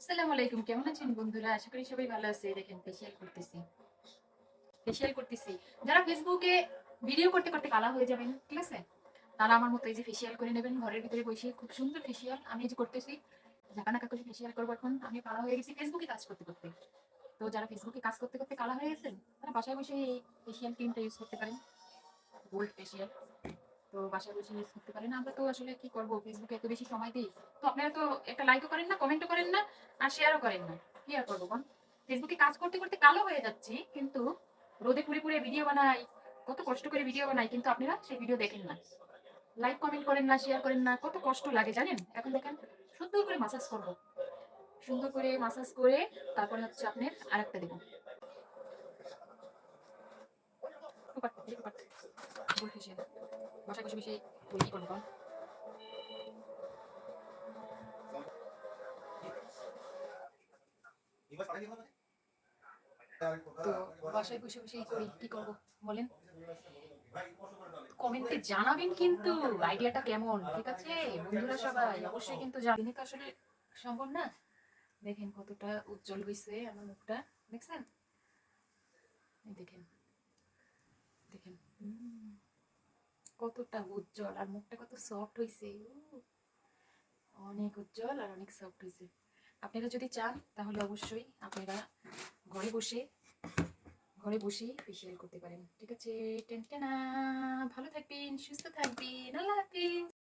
আসসালামু আলাইকুম, কেমন আছেন বন্ধুরা? আশা করি সবাই ভালো আছে। দেখেন ফেসিয়াল করতেছি। যারা ফেসবুকে ভিডিও করতে করতে কালা হয়ে যাবেন, ঠিক আছে, তারা আমার মতো এই যে ফেসিয়াল করে নেবেন ঘরের ভিতরে বসে। খুব সুন্দর ফেসিয়াল আমি এই যে করতেছি, ঝাঁকানাকা করে ফেসিয়াল করবো। এখন আমি কালা হয়ে গেছি ফেসবুকে কাজ করতে করতে। তো যারা ফেসবুকে কাজ করতে করতে কালা হয়ে গেছেন, তারা বাসায় বসে এই ফেসিয়াল ক্রিমটা ইউজ করতে পারেন, গোল্ড ফেসিয়াল। তো বাসায় বসে ইউজ করতে পারেন। আমরা তো আসলে কি করবো, ফেসবুকে এত বেশি সময় দিই। তো আপনারা তো একটা লাইকও করেন না, কমেন্টও করেন না, আর শেয়ারও করেন না। কি আর করবো বল? ফেসবুকে কাজ করতে করতে কালো হয়ে যাচ্ছি, কিন্তু রোদে পুড়ে পুড়ে ভিডিও বানাই, কত কষ্ট করে ভিডিও বানাই, কিন্তু আপনারা সেই ভিডিও দেখেন না, লাইক কমেন্ট করেন না, শেয়ার করেন না। কত কষ্ট লাগে জানেন? এখন দেখেন, সুন্দর করে মাসাজ করবো, সুন্দর করে মাসাজ করে তারপরে হচ্ছে আপনার আরেকটা দেবো। বাসায় বসে বসে কি করবো বল? তো বাসায় বসে বসেই করি, কি করব বলেন? কমেন্টে জানাবেন কিন্তু আইডিয়াটা কেমন, ঠিক আছে বন্ধুরা? সবাই অবশ্যই কিন্তু জানেন, তো আসলে সম্ভব না। দেখেন কতটা উজ্জ্বল হয়েছে আমার মুখটা, দেখছেন? এই দেখেন, দেখেন কতটা উজ্জ্বল, আর মুখটা কত সফট হয়েছে। অনেক উজ্জ্বল আর অনেক সফট হয়েছে। আপনারা যদি চান তাহলে অবশ্যই আপনারা ঘরে বসে ঘরে বসে ফেসিয়াল করতে পারেন, ঠিক আছে? টেনটেনা। ভালো থাকবেন, সুস্থ থাকবেন, আল্লাহ হাফিজ।